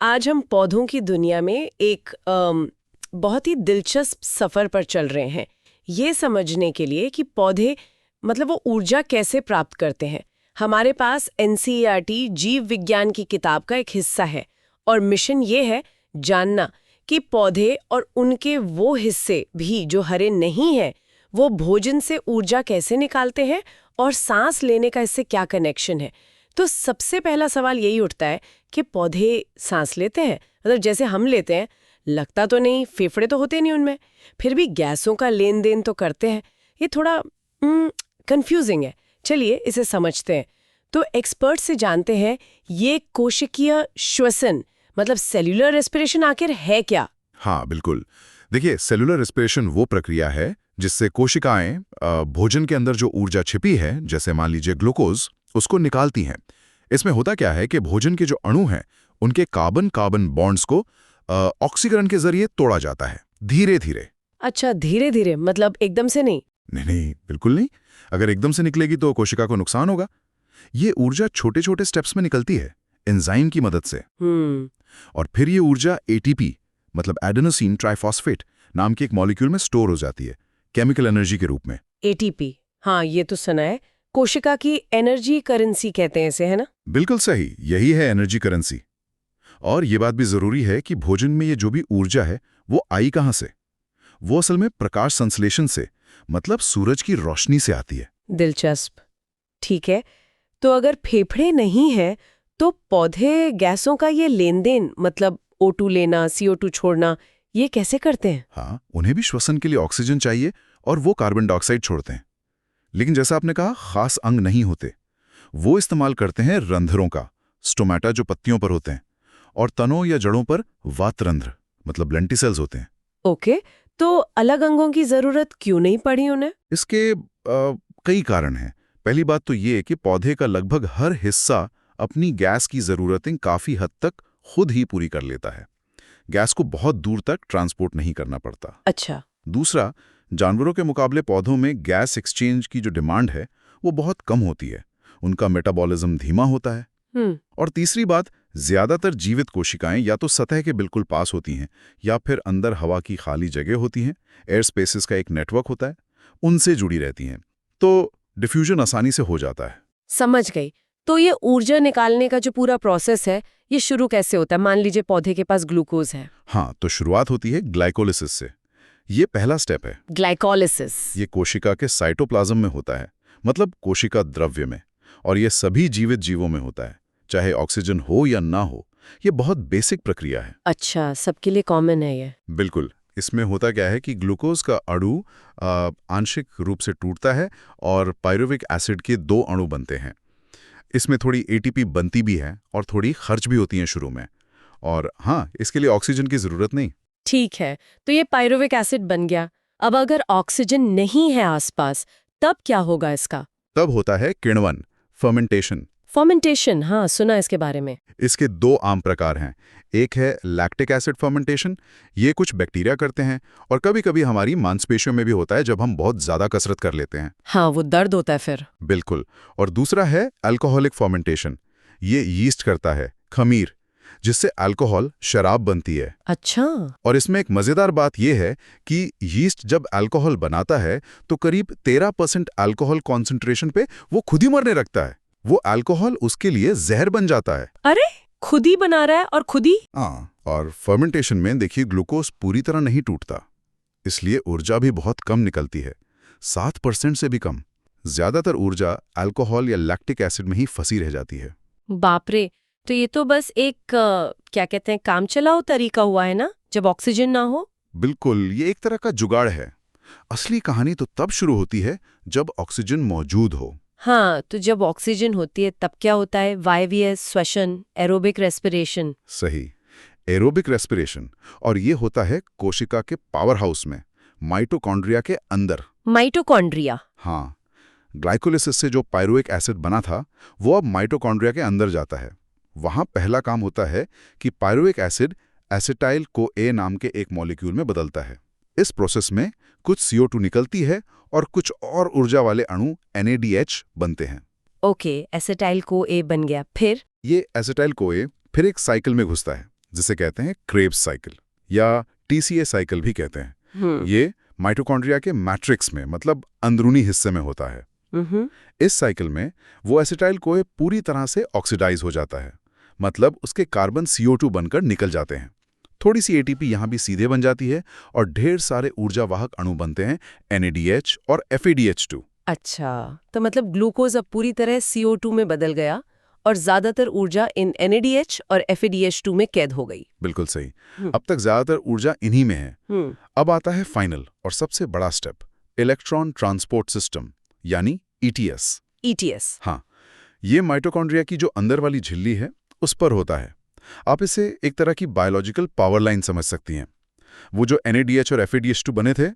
आज हम पौधों की दुनिया में एक बहुत ही दिलचस्प सफर पर चल रहे हैं, ये समझने के लिए कि पौधे मतलब वो ऊर्जा कैसे प्राप्त करते हैं। हमारे पास एनसीईआरटी जीव विज्ञान की किताब का एक हिस्सा है और मिशन ये है जानना कि पौधे और उनके वो हिस्से भी जो हरे नहीं हैं, वो भोजन से ऊर्जा कैसे निकालते हैं और सांस लेने का इससे क्या कनेक्शन है। तो सबसे पहला सवाल यही उठता है कि पौधे सांस लेते हैं, मतलब जैसे हम लेते हैं? लगता तो नहीं, फेफड़े तो होते नहीं उनमें, फिर भी गैसों का लेन देन तो करते हैं। ये थोड़ा कंफ्यूजिंग है। चलिए इसे समझते हैं। तो एक्सपर्ट से जानते हैं ये कोशिकीय श्वसन मतलब सेल्यूलर रेस्पिरेशन आखिर है क्या? हाँ बिल्कुल। देखिए, सेलुलर रेस्पिरेशन वो प्रक्रिया है जिससे कोशिकाएं भोजन के अंदर जो ऊर्जा छिपी है, जैसे मान लीजिए ग्लूकोज, उसको निकालती हैं। इसमें होता क्या है कि भोजन के जो अणु हैं उनके कार्बन कार्बन बॉन्ड्स को ऑक्सीकरण के जरिए तोड़ा जाता है, धीरे धीरे। अच्छा, धीरे धीरे मतलब एकदम से नहीं? नहीं नहीं, बिल्कुल नहीं। अगर एकदम से निकलेगी तो कोशिका को नुकसान होगा। ये ऊर्जा छोटे छोटे स्टेप्स में निकलती है, एंजाइम की मदद से। और फिर ये ऊर्जा एटीपी मतलब एडेनोसिन ट्राइफॉस्फेट नाम के एक मॉलिक्यूल में स्टोर हो जाती है, केमिकल एनर्जी के रूप में। एटीपी, हाँ ये तो सुना है। कोशिका की एनर्जी करेंसी कहते हैं इसे, है ना? बिल्कुल सही, यही है एनर्जी करेंसी। और ये बात भी जरूरी है कि भोजन में ये जो भी ऊर्जा है वो आई कहाँ से? वो असल में प्रकाश संश्लेषण से, मतलब सूरज की रोशनी से आती है। दिलचस्प। ठीक है, तो अगर फेफड़े नहीं है तो पौधे गैसों का ये लेन देन मतलब O2 लेना, CO2 छोड़ना, ये कैसे करते हैं? हाँ, उन्हें भी श्वसन के लिए ऑक्सीजन चाहिए और वो कार्बन डाइऑक्साइड छोड़ते हैं। लेकिन जैसा आपने कहा, खास अंग नहीं होते। वो इस्तेमाल करते हैं रंध्रों का, स्टोमेटा जो पत्तियों पर होते हैं, और तनों या जड़ों पर वातरंध्र मतलब लेंटिसेल्स होते हैं। ओके, तो अलग अंगों की जरूरत क्यों नहीं पड़ी उन्हें? इसके कई कारण हैं। पहली बात तो ये कि पौधे का लगभग हर हिस्सा अपनी गैस की जरूरतें काफी हद तक खुद ही पूरी कर लेता है। गैस को बहुत दूर तक ट्रांसपोर्ट नहीं करना पड़ता। अच्छा। दूसरा, जानवरों के मुकाबले पौधों में गैस एक्सचेंज की जो डिमांड है वो बहुत कम होती है। उनका मेटाबॉलिज्म धीमा होता है। और तीसरी बात, ज्यादातर जीवित कोशिकाएं या तो सतह के बिल्कुल पास होती हैं या फिर अंदर हवा की खाली जगह होती हैं, एयर स्पेसेस का एक नेटवर्क होता है, उनसे जुड़ी रहती हैं, तो डिफ्यूजन आसानी से हो जाता है। समझ गई। तो ये ऊर्जा निकालने का जो पूरा प्रोसेस है, ये शुरू कैसे होता है? मान लीजिए पौधे के पास ग्लूकोज है। हाँ, तो शुरुआत होती है ग्लाइकोलिसिस से। ये पहला स्टेप है। ग्लाइकोलिसिस। ये कोशिका के साइटोप्लाज्म में होता है, मतलब कोशिका द्रव्य में, और ये सभी जीवित जीवों में होता है, चाहे ऑक्सीजन हो या ना हो। ये बहुत बेसिक प्रक्रिया है। अच्छा, सबके लिए कॉमन है ये? बिल्कुल। इसमें होता क्या है कि ग्लूकोज का अणु आंशिक रूप से टूटता है और पायरुविक एसिड के 2 अणु बनते हैं। इसमें थोड़ी एटीपी बनती भी है और थोड़ी खर्च भी होती है शुरू में। और हाँ, इसके लिए ऑक्सीजन की जरूरत नहीं। ठीक है, तो ये पायरुविक एसिड बन गया। अब अगर ऑक्सीजन नहीं है आसपास, तब क्या होगा इसका? तब होता है किण्वन, फर्मेंटेशन। फर्मेंटेशन, हाँ सुना इसके बारे में। इसके 2 आम प्रकार हैं। एक है लैक्टिक एसिड फर्मेंटेशन। ये कुछ बैक्टीरिया करते हैं और कभी-कभी हमारी मांसपेशियों में भी होता है जब हम बहुत ज्यादा कसरत कर लेते हैं। हाँ, वो दर्द होता है फिर। बिल्कुल। और दूसरा है अल्कोहलिक फर्मेंटेशन। ये यीस्ट करता है, खमीर, जिससे अल्कोहल शराब बनती है। अच्छा। और इसमें एक मजेदार बात यह है कि यीस्ट जब अल्कोहल बनाता है तो करीब 13% अल्कोहल कॉन्सेंट्रेशन पे वो खुद ही मरने लगता है। वो अल्कोहल उसके लिए जहर बन जाता है। अरे, खुद ही बना रहा है और खुद ही? हाँ, और फर्मेंटेशन में देखिए ग्लूकोज पूरी तरह नहीं टूटता, इसलिए ऊर्जा भी बहुत कम निकलती है, 7% से भी कम। ज्यादातर ऊर्जा अल्कोहल या लैक्टिक एसिड में ही फंसी रह जाती है। बाप रे, तो ये तो बस एक क्या कहते हैं, काम चलाओ तरीका हुआ है ना, जब ऑक्सीजन ना हो? बिल्कुल, ये एक तरह का जुगाड़ है। असली कहानी तो तब शुरू होती है जब ऑक्सीजन मौजूद हो। हाँ, तो जब ऑक्सीजन होती है तब क्या होता है? वायवीय श्वसन, एरोबिक रेस्पिरेशन। सही, एरोबिक रेस्पिरेशन। और ये होता है कोशिका के पावर हाउस में, माइटोकॉन्ड्रिया के अंदर। माइटोकॉन्ड्रिया? हाँ, ग्लाइकोलिसिस से जो पायरुविक एसिड बना था वो अब माइटोकॉन्ड्रिया के अंदर जाता है। वहां पहला काम होता है कि पायरुविक एसिड एसिटाइल को ए नाम के एक मॉलिक्यूल में बदलता है। इस प्रोसेस में कुछ CO2 निकलती है और कुछ और ऊर्जा वाले अणु NADH बनते हैं। ओके, एसिटाइल को ए बन गया, फिर? ये एसिटाइल को ए फिर एक साइकिल में घुसता है, जिसे कहते हैं क्रेब्स साइकिल या TCA साइकिल भी कहते हैं। ये माइटोकॉन्ड्रिया के मैट्रिक्स में मतलब अंदरूनी हिस्से में होता है। इस साइकिल में वो एसिटाइल कोए पूरी तरह से ऑक्सीडाइज हो जाता है, मतलब उसके कार्बन CO2 बनकर निकल जाते हैं। थोड़ी सी ATP यहाँ भी सीधे बन जाती है और ढेर सारे ऊर्जावाहक अणु बनते हैं NADH और FADH2। अच्छा, तो मतलब ग्लूकोज अब पूरी तरह CO2 में बदल गया और ज्यादातर ऊर्जा इन NADH और FADH2 में कैद हो गई। बिल्कुल सही। अब तक ज्यादातर ऊर्जा इन्हीं में है। अब आता है फाइनल और सबसे बड़ा स्टेप, इलेक्ट्रॉन ट्रांसपोर्ट सिस्टम यानी ETS। हाँ, ये माइटोकॉन्ड्रिया की जो अंदर वाली झिल्ली है उस पर होता है। आप इसे एक तरह की बायोलॉजिकल पावर लाइन समझ सकती हैं। वो जो NADH और FADH2 बने थे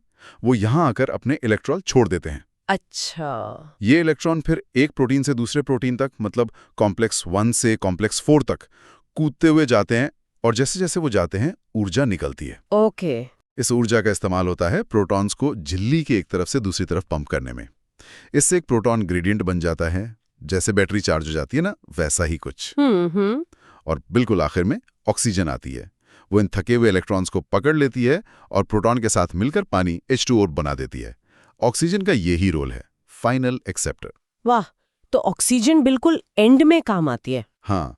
वो यहां आकर अपने इलेक्ट्रॉन छोड़ देते हैं। अच्छा, ये इलेक्ट्रॉन फिर एक प्रोटीन से दूसरे प्रोटीन तक, मतलब कॉम्प्लेक्स 1 से कॉम्प्लेक्स 4 तक कूदते हुए जाते हैं और जैसे जैसे वो जाते हैं ऊर्जा निकलती है। ओके। इस ऊर्जा का इस्तेमाल होता है प्रोटॉन्स को झिल्ली की एक तरफ से दूसरी तरफ पंप करने में। इससे एक प्रोटॉन ग्रेडियंट बन जाता है, जैसे बैटरी चार्ज हो जाती है ना, वैसा ही कुछ। और बिल्कुल आखिर में ऑक्सीजन आती है। वो इन थके हुए इलेक्ट्रॉन्स को पकड़ लेती है और प्रोटॉन के साथ मिलकर पानी H2O बना देती है। ऑक्सीजन का यही रोल है, फाइनल एक्सेप्टर। वाह, तो ऑक्सीजन बिल्कुल एंड में काम आती है। हाँ,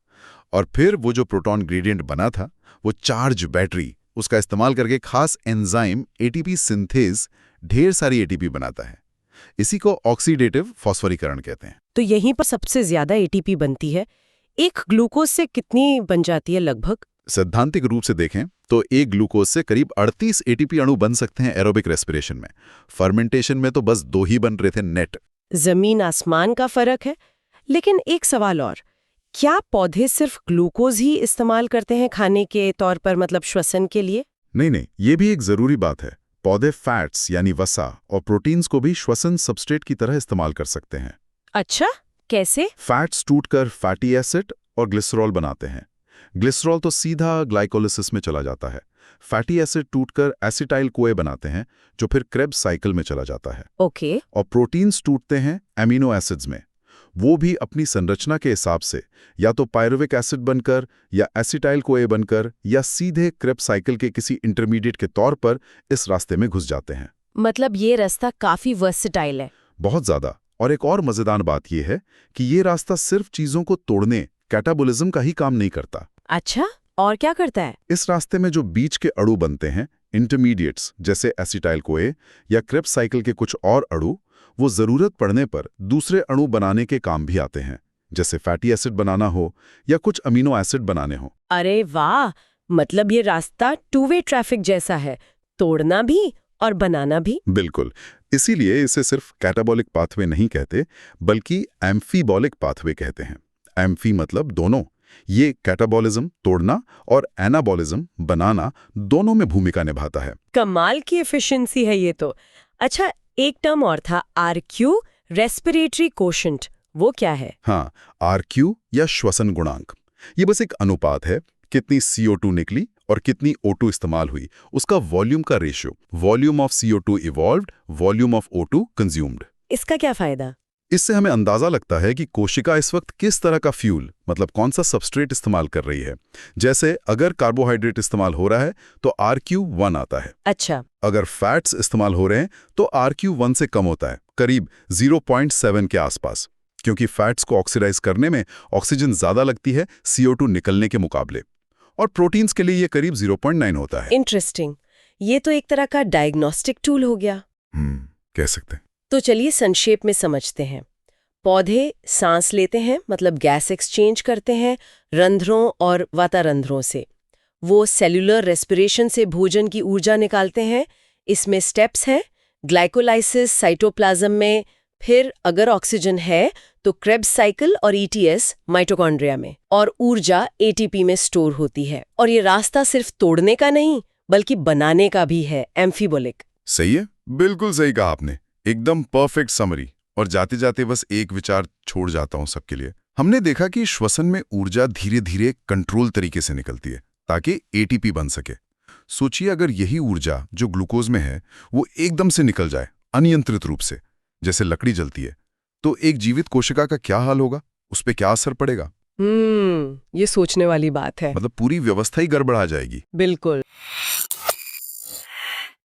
और फिर वो जो प्रोटॉन ग्रेडियंट बना था वो चार्ज बैटरी, उसका इस्तेमाल करके खास एंजाइम ATP सिंथेज ढेर सारी ATP बनाता है। इसी को ऑक्सीडेटिव फॉस्फोरीकरण कहते हैं। तो यहीं पर सबसे ज्यादा ATP बनती है। एक ग्लूकोज से कितनी बन जाती है लगभग? सैद्धांतिक रूप से देखें तो एक ग्लूकोज से करीब 38 ATP अणु बन सकते हैं एरोबिक रेस्पिरेशन में। फर्मेंटेशन में तो बस 2 ही बन रहे थे नेट। जमीन आसमान का फर्क है। लेकिन एक सवाल और, क्या पौधे सिर्फ ग्लूकोज ही इस्तेमाल करते हैं खाने के तौर पर, मतलब श्वसन के लिए? नहीं, ये भी एक जरूरी बात है। पौधे फैट्स यानी वसा और प्रोटीन्स को भी श्वसन सबस्ट्रेट की तरह इस्तेमाल कर सकते हैं। अच्छा, कैसे? फैट्स टूटकर फैटी एसिड और ग्लिसरॉल बनाते हैं। ग्लिसरॉल तो सीधा ग्लाइकोलिसिस में चला जाता है। फैटी एसिड टूटकर एसिटाइल कोए बनाते हैं जो फिर क्रेब्स साइकिल में चला जाता है। ओके। और प्रोटीन्स टूटते हैं एमिनो एसिड्स में। वो भी अपनी संरचना के हिसाब से या तो पायरुविक एसिड बनकर या एसिटाइल कोए बनकर या सीधे क्रेब्स साइकिल के किसी इंटरमीडिएट के तौर पर इस रास्ते में घुस जाते हैं। मतलब ये रास्ता काफी वर्सेटाइल है। बहुत ज्यादा। और एक और मजेदार बात यह है कि ये रास्ता सिर्फ चीजों को तोड़ने, कैटाबोलिज्म का ही काम नहीं करता। अच्छा, और क्या करता है? इस रास्ते में जो बीच के अणु बनते हैं, इंटरमीडिएट्स जैसे एसिटाइल कोए या क्रेब्स साइकिल के कुछ और अणु, वो जरूरत पड़ने पर दूसरे अणु बनाने के काम भी आते हैं, जैसे फैटी एसिड बनाना हो या कुछ अमीनो एसिड बनाने हो। अरे वाह, मतलब ये रास्ता 2 वे ट्रैफिक जैसा है, तोड़ना भी और बनाना भी। बिल्कुल, इसीलिए इसे सिर्फ कैटाबॉलिक पाथवे नहीं कहते बल्कि एम्फीबॉलिक पाथवे कहते हैं। एम्फी मतलब दोनों। ये कैटाबॉलिज्म तोड़ना और एनाबॉलिज्म बनाना दोनों में भूमिका निभाता है। कमाल की एफिशिएंसी है ये तो। अच्छा, एक टर्म और था RQ, रेस्पिरेटरी कोशेंट, वो क्या है? हाँ, RQ या श्वसन गुणांक। ये बस एक अनुपात है, कितनी CO2 निकली और कितनी O2 इस्तेमाल हुई, उसका वॉल्यूम का ratio. Volume of CO2 evolved, volume of O2 consumed. इसका क्या फायदा? इससे हमें अंदाजा लगता है कि कोशिका इस वक्त किस तरह का फ्यूल, मतलब कौन सा सबस्ट्रेट इस्तेमाल कर रही है। जैसे अगर कार्बोहाइड्रेट इस्तेमाल हो रहा है तो RQ 1 आता है। अच्छा। अगर फैट्स इस्तेमाल हो रहे हैं तो RQ 1 से कम होता है, करीब 0.7 के आसपास, क्योंकि फैट्स को ऑक्सीडाइज करने में ऑक्सीजन ज्यादा लगती है CO2 निकलने के मुकाबले। और प्रोटीन्स के लिए ये करीब 0.9 होता है। इंटरेस्टिंग। ये तो एक तरह का डायग्नोस्टिक टूल हो गया। कह सकते हैं। तो चलिए संक्षेप में समझते हैं। पौधे सांस लेते हैं, मतलब गैस एक्सचेंज करते हैं रंध्रों और वातारंध्रों से। वो सेल्यूलर रेस्पिरेशन से भोजन की ऊर्जा निकालते हैं। इसमें स्टेप्स हैं, ग्लाइकोलाइसिस साइटोप्लाज्म में, फिर अगर ऑक्सीजन है तो क्रेब्स साइकिल और ETS माइटोकॉन्ड्रिया में, और ऊर्जा ATP में स्टोर होती है। और ये रास्ता सिर्फ तोड़ने का नहीं बल्कि बनाने का भी है, एम्फीबोलिक। सही है, बिल्कुल सही कहा आपने, एकदम परफेक्ट समरी। और जाते जाते बस एक विचार छोड़ जाता हूं सबके लिए। हमने देखा कि श्वसन में ऊर्जा धीरे धीरे कंट्रोल तरीके से निकलती है ताकि ATP बन सके। सोचिए अगर यही ऊर्जा जो ग्लूकोज में है वो एकदम से निकल जाए अनियंत्रित रूप से, जैसे लकड़ी जलती है, तो एक जीवित कोशिका का क्या हाल होगा, उस पर क्या असर पड़ेगा? ये सोचने वाली बात है। मतलब पूरी व्यवस्था ही गड़बड़ा जाएगी। बिल्कुल।